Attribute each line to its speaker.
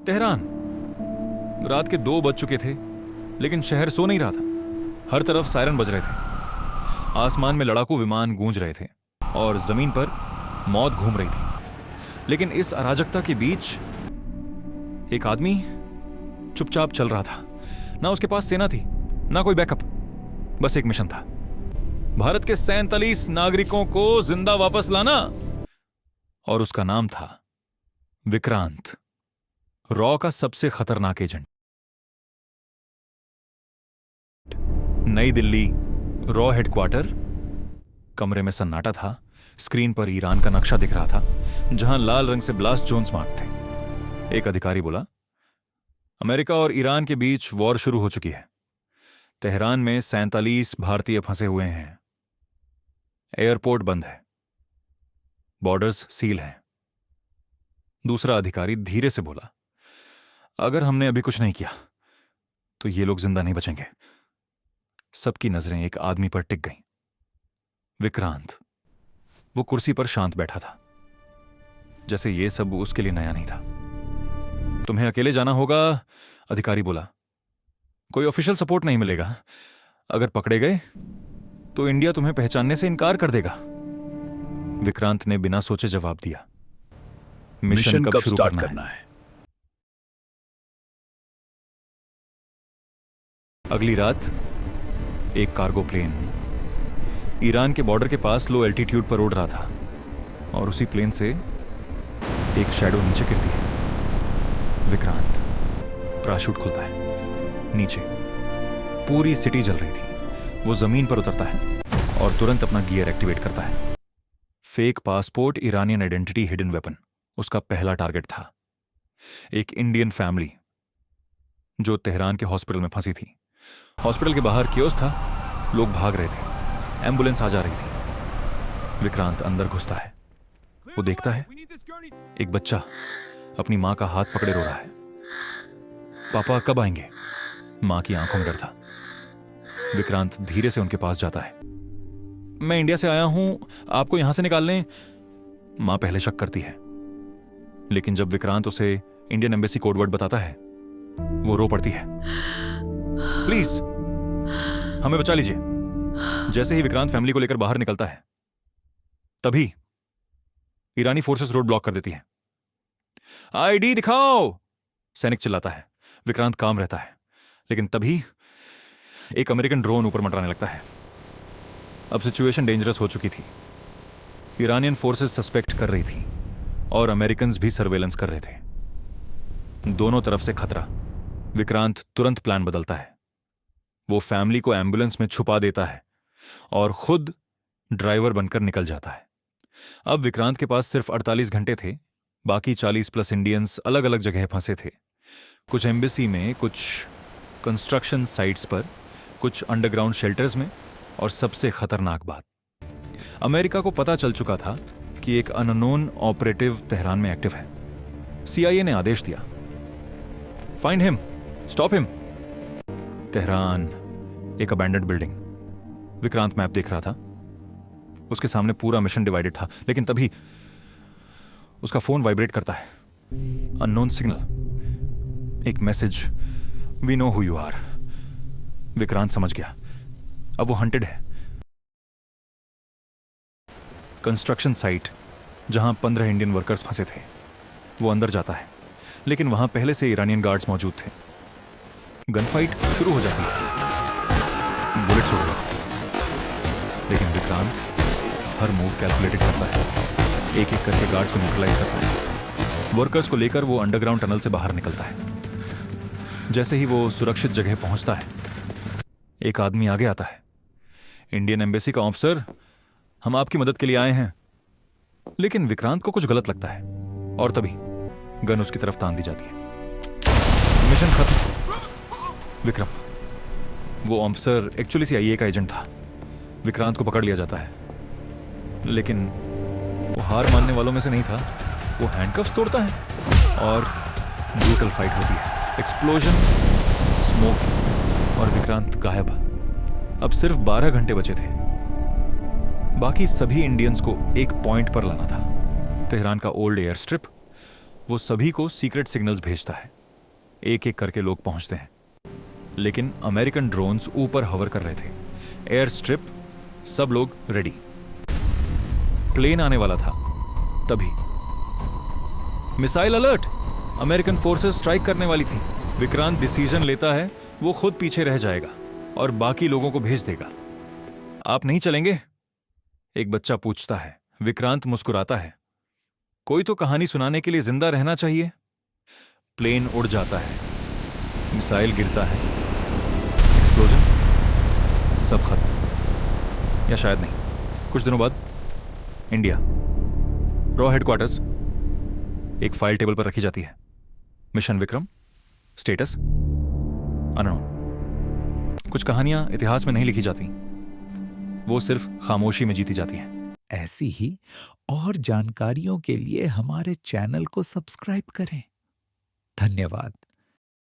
Speaker 1: Tehran. रात के 2 बज चुके थे, लेकिन शहर सो नहीं रहा था। हर तरफ सायरन बज रहे थे, आसमान में लड़ाकू विमान गूंज रहे थे और जमीन पर मौत घूम रही थी। लेकिन इस अराजकता के बीच एक आदमी चुपचाप चल रहा था। ना उसके पास सेना थी, ना कोई बैकअप, बस एक मिशन था, भारत के 47 नागरिकों को जिंदा वापस लाना। और उसका नाम था विक्रांत, रॉ का सबसे खतरनाक एजेंट। नई दिल्ली, रॉ हेडक्वार्टर। कमरे में सन्नाटा था। स्क्रीन पर ईरान का नक्शा दिख रहा था, जहां लाल रंग से ब्लास्ट जोन्स मार्क थे। एक अधिकारी बोला, अमेरिका और ईरान के बीच वॉर शुरू हो चुकी है। तेहरान में 47 भारतीय फंसे हुए हैं। एयरपोर्ट बंद है, बॉर्डर्स सील हैं। दूसरा अधिकारी धीरे से बोला, अगर हमने अभी कुछ नहीं किया तो ये लोग जिंदा नहीं बचेंगे। सबकी नजरें एक आदमी पर टिक गईं, विक्रांत। वो कुर्सी पर शांत बैठा था, जैसे ये सब उसके लिए नया नहीं था। तुम्हें अकेले जाना होगा, अधिकारी बोला। कोई ऑफिशियल सपोर्ट नहीं मिलेगा। अगर पकड़े गए तो इंडिया तुम्हें पहचानने से इनकार कर देगा। विक्रांत ने बिना सोचे जवाब दिया, मिशन कब शुरू करना है? अगली रात एक कार्गो प्लेन ईरान के बॉर्डर के पास लो एल्टीट्यूड पर उड़ रहा था, और उसी प्लेन से एक शैडो नीचे गिरती है। विक्रांत, पैराशूट खुलता है। नीचे पूरी सिटी जल रही थी। वो जमीन पर उतरता है और तुरंत अपना गियर एक्टिवेट करता है। Fake passport, Iranian identity, hidden weapon उसका पहला टारगेट था। एक इंडियन फैमिली जो तेहरान के हॉस्पिटल में फंसी थी। हॉस्पिटल के बाहर कियोस्क था, लोग भाग रहे थे, एम्बुलेंस आ जा रही थी। विक्रांत अंदर घुसता है। वो देखता है एक बच्चा अपनी मां का हाथ पकड़े रो रहा है। पापा कब आएंगे? मां की आंखों में डर था। विक्रांत धीरे से उनके पास जाता है। मैं इंडिया से आया हूं, आपको यहां से निकालने। मां पहले शक करती है, लेकिन जब विक्रांत उसे इंडियन एम्बेसी कोडवर्ड बताता है, वो रो पड़ती है। प्लीज हमें बचा लीजिए। जैसे ही विक्रांत फैमिली को लेकर बाहर निकलता है, तभी ईरानी फोर्सेस रोड ब्लॉक कर देती है। आईडी दिखाओ, सैनिक चिल्लाता है। विक्रांत काम रहता है, लेकिन तभी एक अमेरिकन ड्रोन ऊपर मंडराने लगता है। अब सिचुएशन डेंजरस हो चुकी थी। ईरानियन फोर्सेस सस्पेक्ट कर रही थी और अमेरिकन्स भी सर्वेलेंस कर रहे थे। दोनों तरफ से खतरा। विक्रांत तुरंत प्लान बदलता है। वो फैमिली को एम्बुलेंस में छुपा देता है और खुद ड्राइवर बनकर निकल जाता है। अब विक्रांत के पास सिर्फ 48 घंटे थे। बाकी 40+ इंडियंस अलग अलग जगह फंसे थे। कुछ एम्बेसी में, कुछ कंस्ट्रक्शन साइट्स पर, कुछ अंडरग्राउंड शेल्टर्स में, और सबसे खतरनाक बात, अमेरिका को पता चल चुका था कि एक अननोन ऑपरेटिव तेहरान में एक्टिव है। CIA ने आदेश दिया, find him, stop him. Tehran, एक अबैंडन्ड बिल्डिंग। विक्रांत मैप देख रहा था। उसके सामने पूरा मिशन डिवाइडेड था, लेकिन तभी उसका फोन वाइब्रेट करता है। अननोन सिग्नल, एक message, we know who you are. Vikrant समझ गया, अब वो हंटेड है। कंस्ट्रक्शन साइट जहां 15 इंडियन वर्कर्स फंसे थे। वो अंदर जाता है, लेकिन वहां पहले से ईरानियन गार्ड्स मौजूद थे। गन फाइट शुरू हो जाती है। बुलेट्स उड़ रहे, लेकिन विक्रांत हर मूव कैलकुलेटेड करता है। एक एक करके गार्ड्स को न्यूट्रलाइज करता है। वर्कर्स को लेकर वो अंडरग्राउंड टनल से बाहर निकलता है। जैसे ही वो सुरक्षित जगह पहुंचता है, एक आदमी आगे आता है। इंडियन एम्बेसी का ऑफिसर, हम आपकी मदद के लिए आए हैं। लेकिन विक्रांत को कुछ गलत लगता है, और तभी गन उसकी तरफ तान दी जाती है। मिशन खत्म। विक्रम, वो ऑफिसर एक्चुअली CIA का एजेंट था। विक्रांत को पकड़ लिया जाता है, लेकिन वो हार मानने वालों में से नहीं था। वो हैंडकफ्स तोड़ता है और ब्रूटल फाइट होती है। एक्सप्लोजन, स्मोक, और विक्रांत गायब। अब सिर्फ 12 घंटे बचे थे। बाकी सभी इंडियंस को एक पॉइंट पर लाना था, तेहरान का ओल्ड एयर स्ट्रिप, वो सभी को सीक्रेट सिग्नल्स भेजता है। एक एक करके लोग पहुंचते हैं, लेकिन अमेरिकन ड्रोन्स ऊपर हवर कर रहे थे। एयर स्ट्रिप, सब लोग रेडी। प्लेन आने वाला था, तभी missile alert! American forces strike करने वाली थी। विक्रांत डिसीजन लेता है वो खुद पीछे रह जाएगा और बाकी लोगों को भेज देगा। आप नहीं चलेंगे? एक बच्चा पूछता है। विक्रांत मुस्कुराता है। कोई तो कहानी सुनाने के लिए जिंदा रहना चाहिए। प्लेन उड़ जाता है, मिसाइल गिरता है, एक्सप्लोजन, सब खत्म। या शायद नहीं। कुछ दिनों बाद इंडिया, रॉ हेडक्वार्टर्स, एक फाइल टेबल पर रखी जाती है। Mission Vikram, status unknown. कुछ कहानियां इतिहास में नहीं लिखी जाती, वो सिर्फ खामोशी में जीती जाती हैं।
Speaker 2: ऐसी ही और जानकारियों के लिए हमारे चैनल को सब्सक्राइब करें। धन्यवाद।